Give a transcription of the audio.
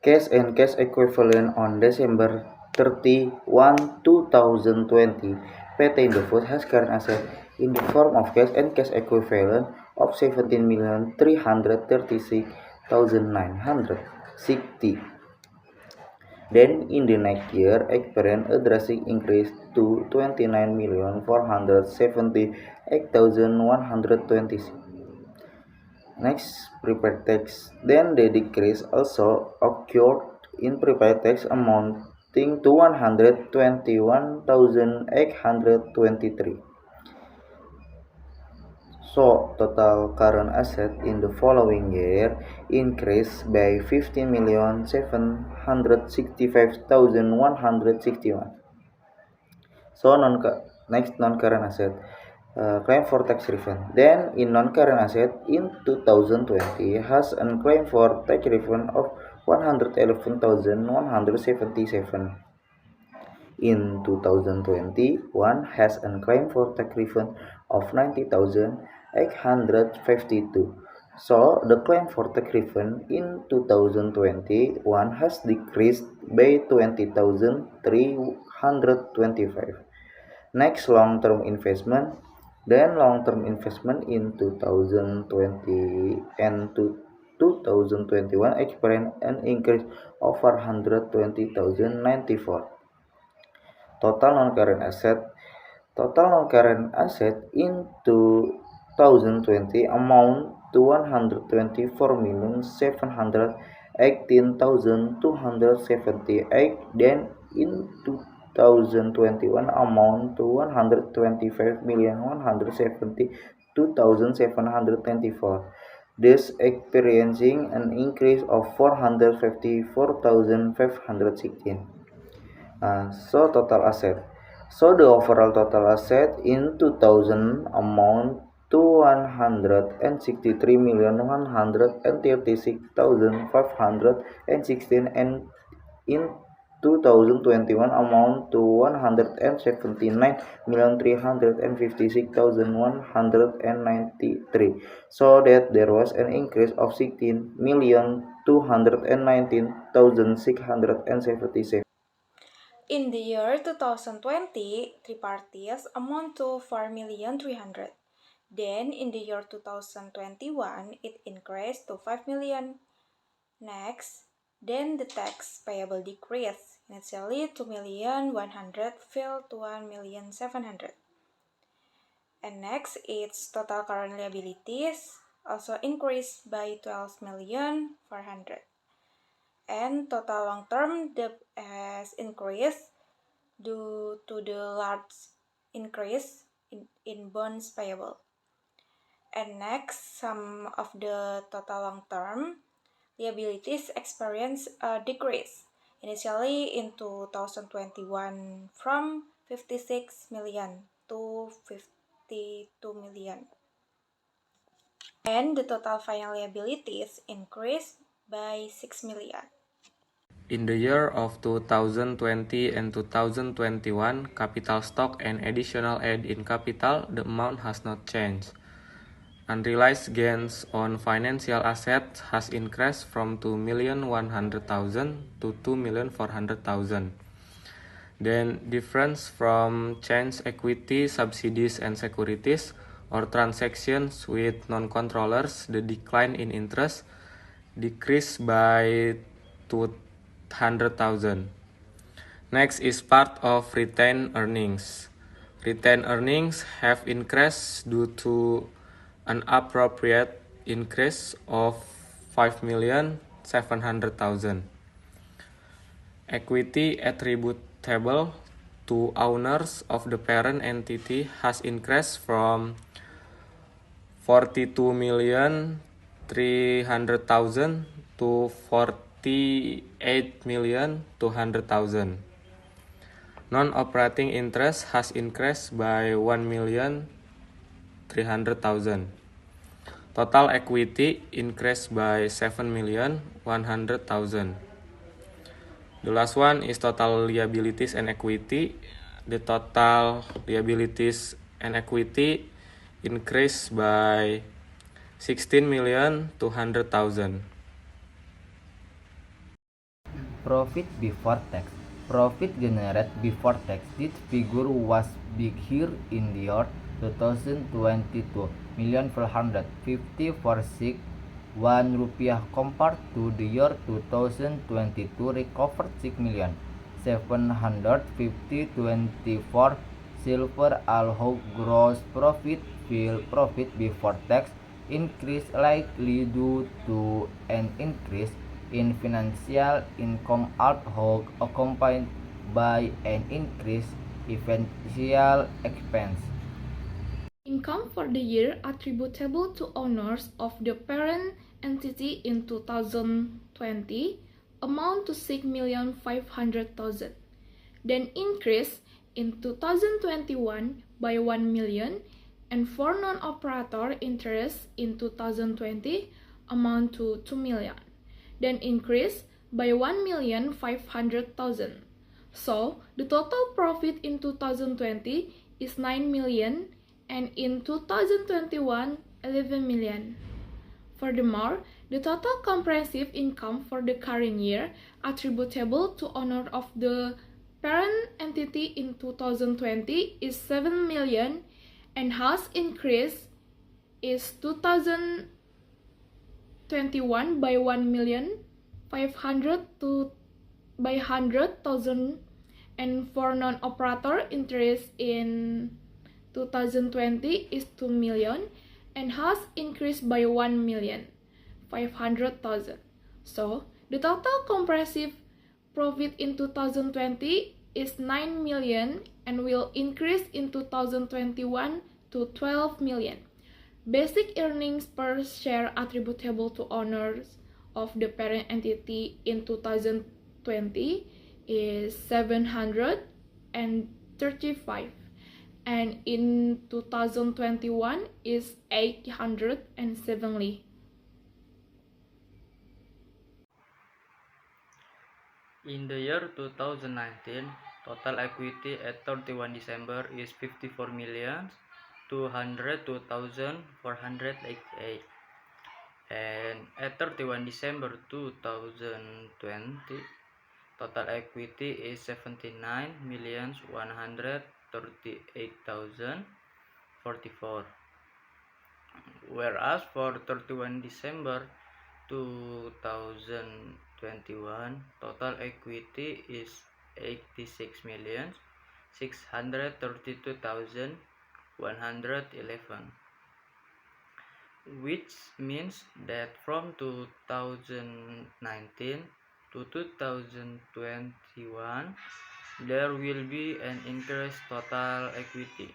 Cash and cash equivalent on December 31, 2020, PT Indofood has current asset in the form of cash and cash equivalent of 17,336,960. Then in the next year, experience a drastic increase to 29,478,126. Next, prepaid tax. Then the decrease also occurred in prepaid tax amounting to 121,823. So, total current asset in the following year increased by 15,765,161. So, next non-current asset. Claim for tax refund. Then in non-current asset in 2020 has a claim for tax refund of 111,177. In 2021 has a claim for tax refund of 90,852. So the claim for tax refund in 2021 has decreased by 20,325. Next, long-term investment. Then long-term investment in 2020 and 2021 experienced an increase of 120,094. Total non-current asset in 2020 amount to 124,718,278. Then in 2021 amount to 125,172,724, thus experiencing an increase of 454,516. So total asset. So the overall total asset in 2000 amount to 163,136,516, and in 2021 amount to 179,356,193. So that there was an increase of 16,219,677. In the year 2020, three parties amount to 4,300,000. Then in the year 2021, it increased to 5 million. Next, then the tax payable decreased. Initially 2,100,000 fell to 1,700,000. And next, its total current liabilities also increased by 12,400,000. And total long-term debt has increased due to the large increase in bonds payable. And next, some of the total long-term liabilities experience a decrease. Initially in 2021 from 56 million to 52 million. And the total final liabilities increased by 6 million. In the year of 2020 and 2021, capital stock and additional add in capital, the amount has not changed. Unrealized gains on financial assets has increased from 2,100,000 to 2,400,000. Then difference from change equity, subsidies and securities or transactions with non-controllers, the decline in interest decreased by 200,000. Next is part of retained earnings. Retained earnings have increased due to an appropriate increase of 5,700,000. Equity attributable to owners of the parent entity has increased from 42,300,000 to 48,200,000. Non-operating interest has increased by 1,300,000. Total equity increased by 7,100,000. The last one is total liabilities and equity. The total liabilities and equity increased by 16,200,000. Profit before tax. Profit generated before tax. This figure was big here in the year 2022, $1,454,1 rupiah compared to the year 2022 recovered 6,750,24 silver. Although gross profit before tax increased likely due to an increase in financial income, although accompanied by an increase in financial expense. Income for the year attributable to owners of the parent entity in 2020 amount to 6,500,000, then increase in 2021 by 1 million, and for non-operator interest in 2020 amount to 2 million, then increase by 1,500,000. So the total profit in 2020 is 9 million, and in 2021 11 million. Furthermore, the total comprehensive income for the current year attributable to owner of the parent entity in 2020 is 7 million and has increased is 2021 by 1,500,000 to by 100,000, and for non-operator interest in 2020 is 2 million and has increased by 1,500,000. So the total comprehensive profit in 2020 is 9 million and will increase in 2021 to 12 million. Basic earnings per share attributable to owners of the parent entity in 2020 is 735, and in 2021 is 870. In the year 2019, total equity at 31 December is 54,202,488, and at 31 December 2020, total equity is 79,138,044, whereas for 31 December 2021, total equity is 86,632,111, which means that from 2019 to 2021 there will be an increased total equity.